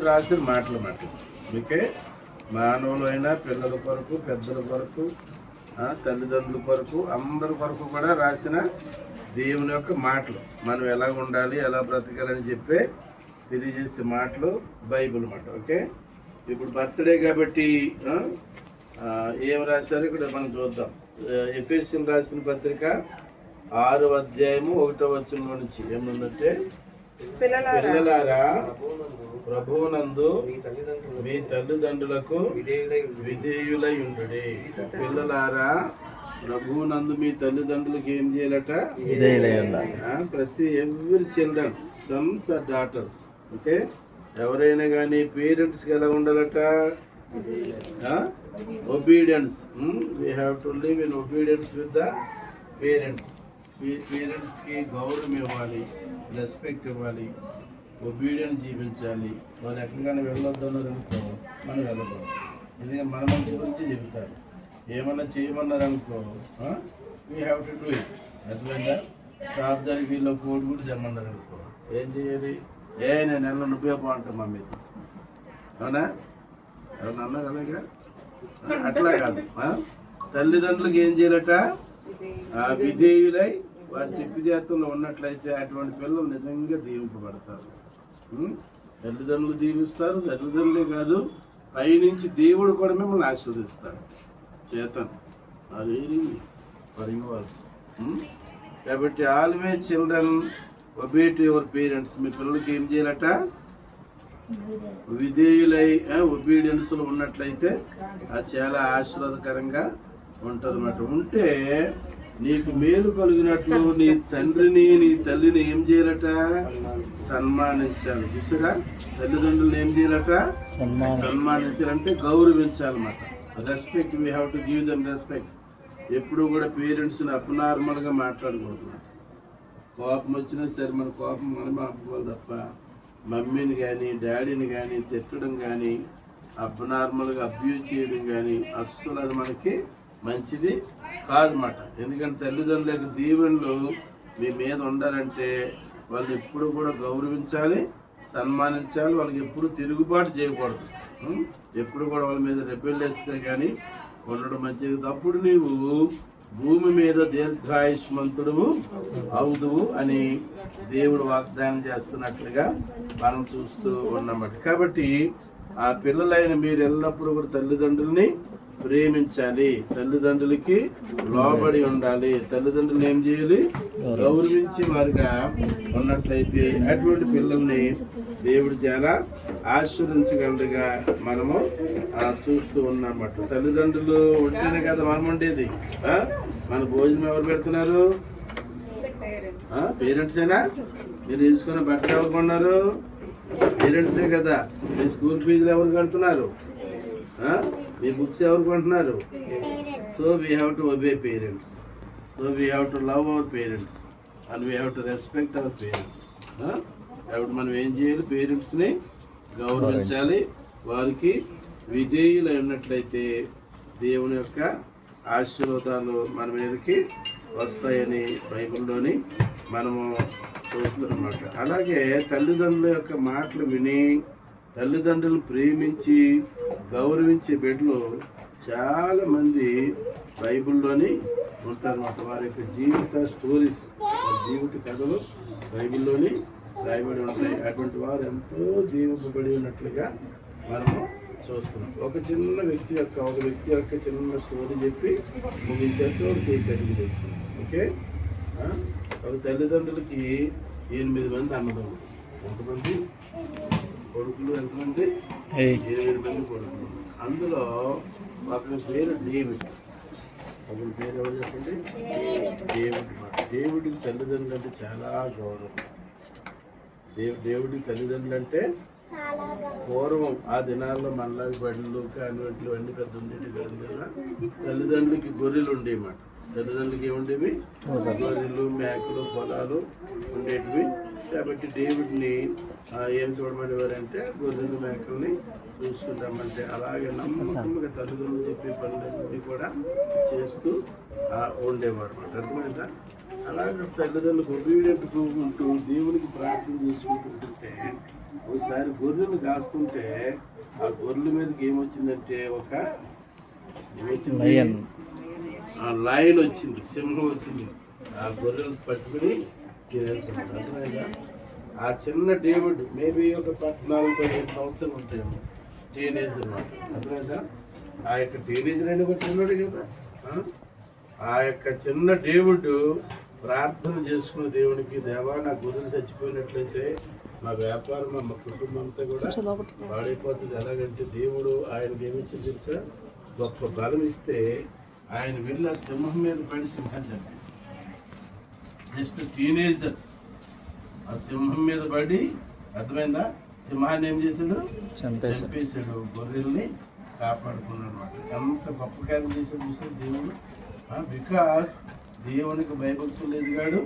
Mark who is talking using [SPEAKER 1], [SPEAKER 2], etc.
[SPEAKER 1] రాసిన మాటలు మీకే మానవులైనా పిల్లల కొరకు, పెద్దల కొరకు, తల్లిదండ్రుల కొరకు, అందరి కొరకు కూడా రాసిన దేవుని యొక్క మాటలు. మనం ఎలా ఉండాలి, ఎలా బ్రతకాలని చెప్పే తెలియజేసే మాటలు బైబిల్ మాట. ఓకే, ఇప్పుడు బర్త్డే కాబట్టి ఏం రాశారు ఇక్కడ మనం చూద్దాం. ఎఫెసీయులకు రాసిన పత్రిక 6వ అధ్యాయము 1వ వచనం నుంచి ఏముందంటే, పిల్లలారా ప్రభువునందు మీ తల్లిదండ్రులకు విధేయులై ఉండుడి. పిల్లలారా ప్రభువునందు మీ తల్లిదండ్రులకు ఏం చేయాలట? Every children, sons or daughters. Okay, ఎవరైనా కానీ పేరెంట్స్కి ఎలా ఉండాలట? Obedience. We have to live in obedience with the parents. పేరెంట్స్కి గౌరవం ఇవ్వాలి, రెస్పెక్ట్ ఇవ్వాలి, ఒబీడియన్స్ జీవించాలి. వాళ్ళు ఎక్కడికైనా వెళ్ళొద్దన్నారు అనుకో, మనం వెళ్ళకూడదు. ఎందుకంటే మన మంచి గురించి చెబుతారు. ఏమన్నా చేయమన్నారు అనుకో, we have to do it. అర్థమైందా? షాప్ దగ్గరికి వీళ్ళు కోడి కూడా తెమ్మన్నారు అనుకో, ఏం చేయాలి? నేను నెలలో నువ్వే బాగుంటాను మమ్మీ. అవునా? ఎవరన్నా అన్నారు అలాగా? అట్లా కాదు. తల్లిదండ్రులకు ఏం చేయాలట? విధేయులై వారి చెప్పి చేతుల్లో ఉన్నట్లయితే అటువంటి పిల్లలు నిజంగా దీవింపబడతారు. తల్లిదండ్రులు దీవిస్తారు. తల్లిదండ్రులే కాదు, పైనుంచి దేవుడు కూడా మిమ్మల్ని ఆశీర్వదిస్తాడు. చేతన్ అది పరిగవాల్సి. కాబట్టి always children obey to your parents. మీ పిల్లలకి ఏం చేయాలట? విధేయులై ఒబీడియన్స్లో ఉన్నట్లయితే అది చాలా ఆశీర్వాదకరంగా ఉంటుంది అన్నమాట. ఉంటే నీకు మేలు కలిగినట్లు నీ తండ్రిని నీ తల్లిని ఏం చేయాలట? సన్మానించాలి. చూసారా? తల్లిదండ్రులు ఏం చేయాలట? సన్మానించాలంటే గౌరవించాలన్నమాట. Respect, we have to give them respect. ఎప్పుడు కూడా పేరెంట్స్ని అబ్నార్మల్గా మాట్లాడకూడదు. కోపం వచ్చినా సరే మన కోపం మనం ఆపుకోవాలి తప్ప మమ్మీని కానీ డాడీని కానీ తిట్టడం కానీ అబ్నార్మల్గా అబ్యూజ్ చేయడం కానీ అస్సలు అది మనకి మంచిది కాదన్నమాట. ఎందుకంటే తల్లిదండ్రుల యొక్క దీవెనలు మీ మీద ఉండాలంటే వాళ్ళని ఎప్పుడు కూడా గౌరవించాలి, సన్మానించాలి. వాళ్ళకి ఎప్పుడు తిరుగుబాటు చేయకూడదు. ఎప్పుడు కూడా వాళ్ళ మీద రెబెలియస్గా కానీ ఉండడం మంచిది. తప్పుడు నీవు భూమి మీద దీర్ఘాయుష్మంతుడు అవుదువు అని దేవుడు వాగ్దానం చేస్తున్నట్లుగా మనం చూస్తూ ఉన్నామట. కాబట్టి ఆ పిల్లలైన మీరు ఎల్లప్పుడూ కూడా తల్లిదండ్రుల్ని ప్రేమించాలి, తల్లిదండ్రులకి లోబడి ఉండాలి, తల్లిదండ్రులు ఏం చేయాలి? గౌరవించి వారిగా ఉన్నట్లయితే అటువంటి పిల్లల్ని దేవుడు చాలా ఆశీర్వదించగలరుగా మనము చూస్తూ ఉన్నామట. తల్లిదండ్రులు ఉంటేనే కదా మనం ఉండేది. మన భోజనం ఎవరు పెడుతున్నారు? పేరెంట్సేనా? మీరు తీసుకున్న బట్టలు ఎవరు కొన్నారు? పేరెంట్సే కదా. మీ స్కూల్ ఫీజులు ఎవరు కడుతున్నారు? మీ బుక్స్ ఎవరు కొంటున్నారు? So we have to obey parents. So we have to love our parents and we have to respect our parents. కాబట్టి మనం ఏం చేయాలి? పేరెంట్స్ని గౌరవించాలి. వారికి విధేయులై ఉన్నట్లయితే దేవుని యొక్క ఆశీర్వాదాలు మన మీదకి వస్తాయని బైబిల్లోని మనము చూస్తున్నమాట. అలాగే తల్లిదండ్రుల యొక్క మాటలు విని తల్లిదండ్రులను ప్రేమించి గౌరవించే బిడ్డలు చాలామంది బైబిల్లోని ఉంటారన్నమాట. వారి యొక్క జీవిత స్టోరీస్, జీవిత కథలు బైబిల్లోని రాయబడి ఉంటాయి. అటువంటి వారు ఎంతో దీవింపబడి ఉన్నట్లుగా మనము చూస్తున్నాం. ఒక వ్యక్తి యొక్క చిన్న స్టోరీ చెప్పి ముగించేస్తే ఒక కేక్ కటింగ్ చేసుకున్నాం. ఓకే, ఒక తల్లిదండ్రులకి 8 మంది అన్నదమ్ములు. ఎంతమంది కొడుకులు? ఎంతమంది? 8 మంది కొడుకులు. అందులో ఒకరి పేరు డేవిడ్. ఒకరి పేరు ఎవరు చెప్పండి? డేవిడ్. డేవిడ్కి తల్లిదండ్రులు అంటే చాలా గౌరవం. దేవుడికి తల్లిదండ్రులు అంటే పూర్వం ఆ దినాల్లో మనలాగా బడులు కాన్వెంట్లు అన్ని పెద్ద ఉండేవి కదా. తల్లిదండ్రులకి గొర్రెలు ఉండేవి. తల్లిదండ్రులకి ఏముండేవి? గొర్రెలు, మేకలు, పొలాలు ఉండేటివి. కాబట్టి డేవిడ్ని ఏం చూడమనేవారంటే గొర్రెలు, మేకల్ని చూసుకుంటామంటే అలాగే నమ్మకంగా తల్లిదండ్రులు చెప్పే పనులన్నీ కూడా చేస్తూ ఉండేవారు. అర్థమైందా? అలాగే తల్లిదండ్రులకు ఒబీడియంట్ ఉంటూ దేవునికి ప్రార్థన చేసుకుంటుంటే ఒకసారి గొర్రెలు కాస్తుంటే ఆ గొర్రెల మీదకి ఏమొచ్చిందంటే ఒక లయన్ వచ్చింది, సింహం వచ్చింది. ఆ గొర్రెలు పట్టుకుని తినేస్తున్నాడు. ఆ చిన్న డేవిడ్ మేబీ ఒక 14-15 సంవత్సరాలు ఉంటాయేమో, టీనేజ్ అనమాట. అర్థమైందా? ఆ యొక్క టీనేజర్ అయినా కూడా చిన్నడు కదా. ఆ యొక్క చిన్న డేవిడ్ ప్రార్థన చేసుకున్న దేవునికి, దేవా నా గొర్రెలు చచ్చిపోయినట్లయితే మా వ్యాపారం మా కుటుంబం అంతా కూడా పాడైపోతుంది. ఎలాగంటే దేవుడు ఆయనకి ఏమిచ్చింది తెలుసా? గొప్ప బలం ఇస్తే ఆయన వెళ్ళి ఆ సింహం మీద పడి సింహాన్ని చంపేసి, జస్ట్ టీనేజర్ ఆ సింహం మీద పడి, అర్థమైందా, సింహాన్ని ఏం చేశాడు? చంపేశాడు. గొర్రెల్ని కాపాడుకున్నాడు అనమాట. ఎంత గొప్ప కార్యం చేశాడు చూసాడు దేవుడు. బికాస్ దేవునికి భయభక్తులు ఎదిగాడు,